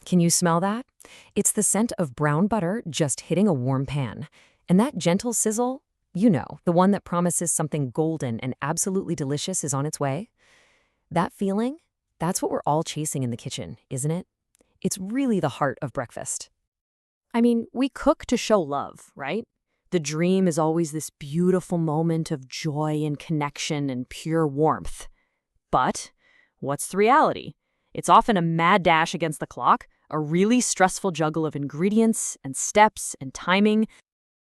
Can you smell that? It's the scent of brown butter just hitting a warm pan. And that gentle sizzle, the one that promises something golden and absolutely delicious is on its way. That feeling, that's what we're all chasing in the kitchen, isn't it? It's really the heart of breakfast. I mean, we cook to show love, right? The dream is always this beautiful moment of joy and connection and pure warmth. But what's the reality? It's often a mad dash against the clock, a really stressful juggle of ingredients and steps and timing.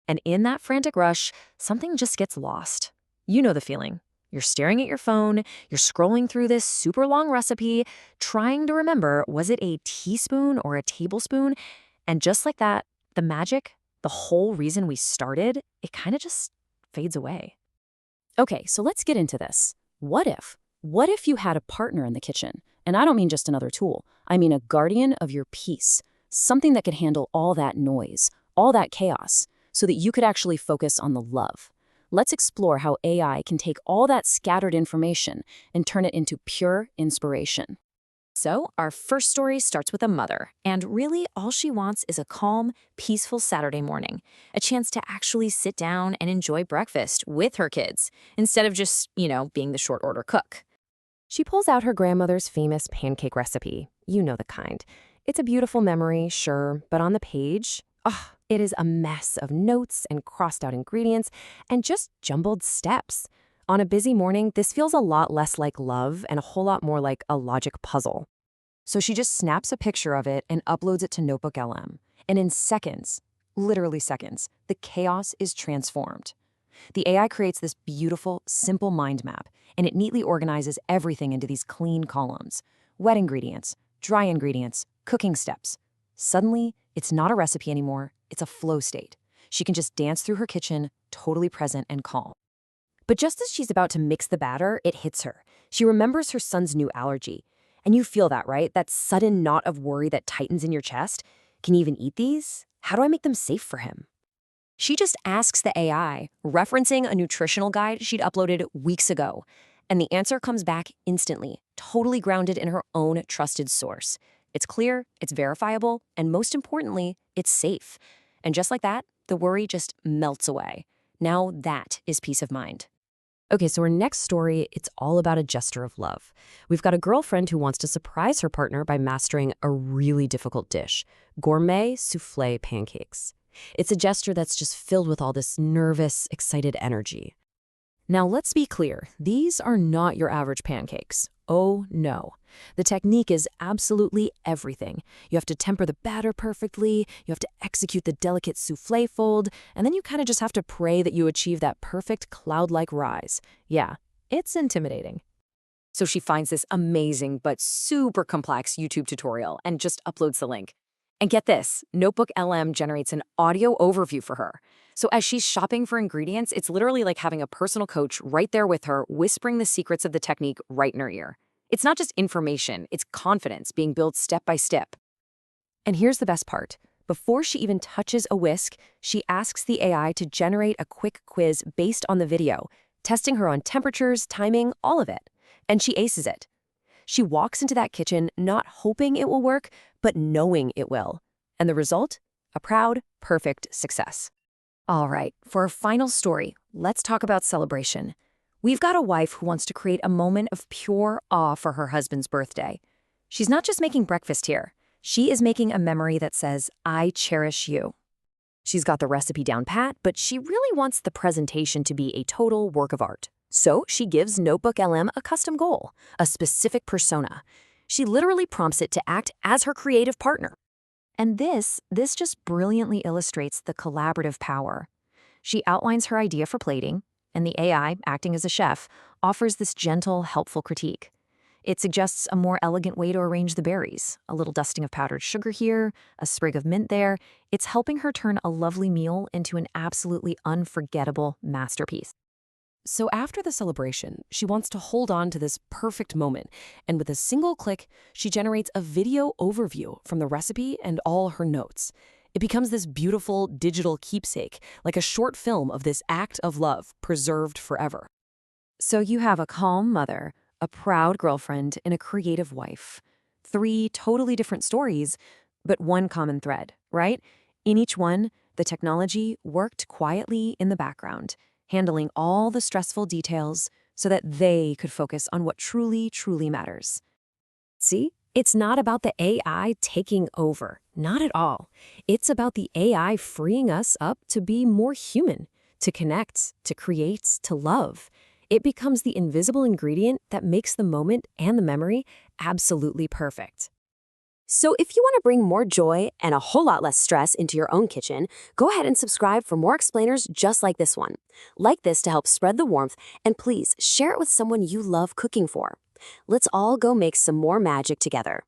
And in that frantic rush, something just gets lost. You know the feeling. You're staring at your phone, you're scrolling through this super long recipe, trying to remember, was it a teaspoon or a tablespoon? And just like that, the magic, the whole reason we started, it kind of just fades away. Okay, so let's get into this. What if? What if you had a partner in the kitchen? And I don't mean just another tool. I mean a guardian of your peace, something that could handle all that noise, all that chaos, so that you could actually focus on the love. Let's explore how AI can take all that scattered information and turn it into pure inspiration. So, our first story starts with a mother, and really all she wants is a calm, peaceful Saturday morning, a chance to actually sit down and enjoy breakfast with her kids, instead of just, being the short order cook. She pulls out her grandmother's famous pancake recipe. You know the kind. It's a beautiful memory, sure, but on the page, it is a mess of notes and crossed out ingredients and just jumbled steps. On a busy morning, this feels a lot less like love and a whole lot more like a logic puzzle. So she just snaps a picture of it and uploads it to NotebookLM. And in seconds, literally seconds, the chaos is transformed. The AI creates this beautiful, simple mind map, and it neatly organizes everything into these clean columns. Wet ingredients, dry ingredients, cooking steps. Suddenly, it's not a recipe anymore, it's a flow state. She can just dance through her kitchen, totally present and calm. But just as she's about to mix the batter, it hits her. She remembers her son's new allergy. And you feel that, right? That sudden knot of worry that tightens in your chest. Can you even eat these? How do I make them safe for him? She just asks the AI, referencing a nutritional guide she'd uploaded weeks ago. And the answer comes back instantly, totally grounded in her own trusted source. It's clear, it's verifiable, and most importantly, it's safe. And just like that, the worry just melts away. Now that is peace of mind. Okay, so our next story, it's all about a gesture of love. We've got a girlfriend who wants to surprise her partner by mastering a really difficult dish, gourmet soufflé pancakes. It's a gesture that's just filled with all this nervous, excited energy. Now, let's be clear. These are not your average pancakes. Oh, no. The technique is absolutely everything. You have to temper the batter perfectly, you have to execute the delicate soufflé fold, and then you kind of just have to pray that you achieve that perfect cloud-like rise. Yeah, it's intimidating. So she finds this amazing but super complex YouTube tutorial and just uploads the link. And get this, NotebookLM generates an audio overview for her. So as she's shopping for ingredients, it's literally like having a personal coach right there with her, whispering the secrets of the technique right in her ear. It's not just information, it's confidence being built step by step. And here's the best part. Before she even touches a whisk, she asks the AI to generate a quick quiz based on the video, testing her on temperatures, timing, all of it. And she aces it. She walks into that kitchen not hoping it will work, but knowing it will. And the result? A proud, perfect success. All right, for our final story, let's talk about celebration. We've got a wife who wants to create a moment of pure awe for her husband's birthday. She's not just making breakfast here. She is making a memory that says, I cherish you. She's got the recipe down pat, but she really wants the presentation to be a total work of art. So she gives NotebookLM a custom goal, a specific persona. She literally prompts it to act as her creative partner. And this just brilliantly illustrates the collaborative power. She outlines her idea for plating, and the AI, acting as a chef, offers this gentle, helpful critique. It suggests a more elegant way to arrange the berries, a little dusting of powdered sugar here, a sprig of mint there. It's helping her turn a lovely meal into an absolutely unforgettable masterpiece. So after the celebration, she wants to hold on to this perfect moment, and with a single click, she generates a video overview from the recipe and all her notes. It becomes this beautiful digital keepsake, like a short film of this act of love preserved forever. So you have a calm mother, a proud girlfriend, and a creative wife. 3 totally different stories, but one common thread, right? In each one, the technology worked quietly in the background, handling all the stressful details so that they could focus on what truly, truly matters. See? It's not about the AI taking over. Not at all. It's about the AI freeing us up to be more human, to connect, to create, to love. It becomes the invisible ingredient that makes the moment and the memory absolutely perfect. So if you want to bring more joy and a whole lot less stress into your own kitchen, go ahead and subscribe for more explainers just like this one. Like this to help spread the warmth, and please share it with someone you love cooking for. Let's all go make some more magic together.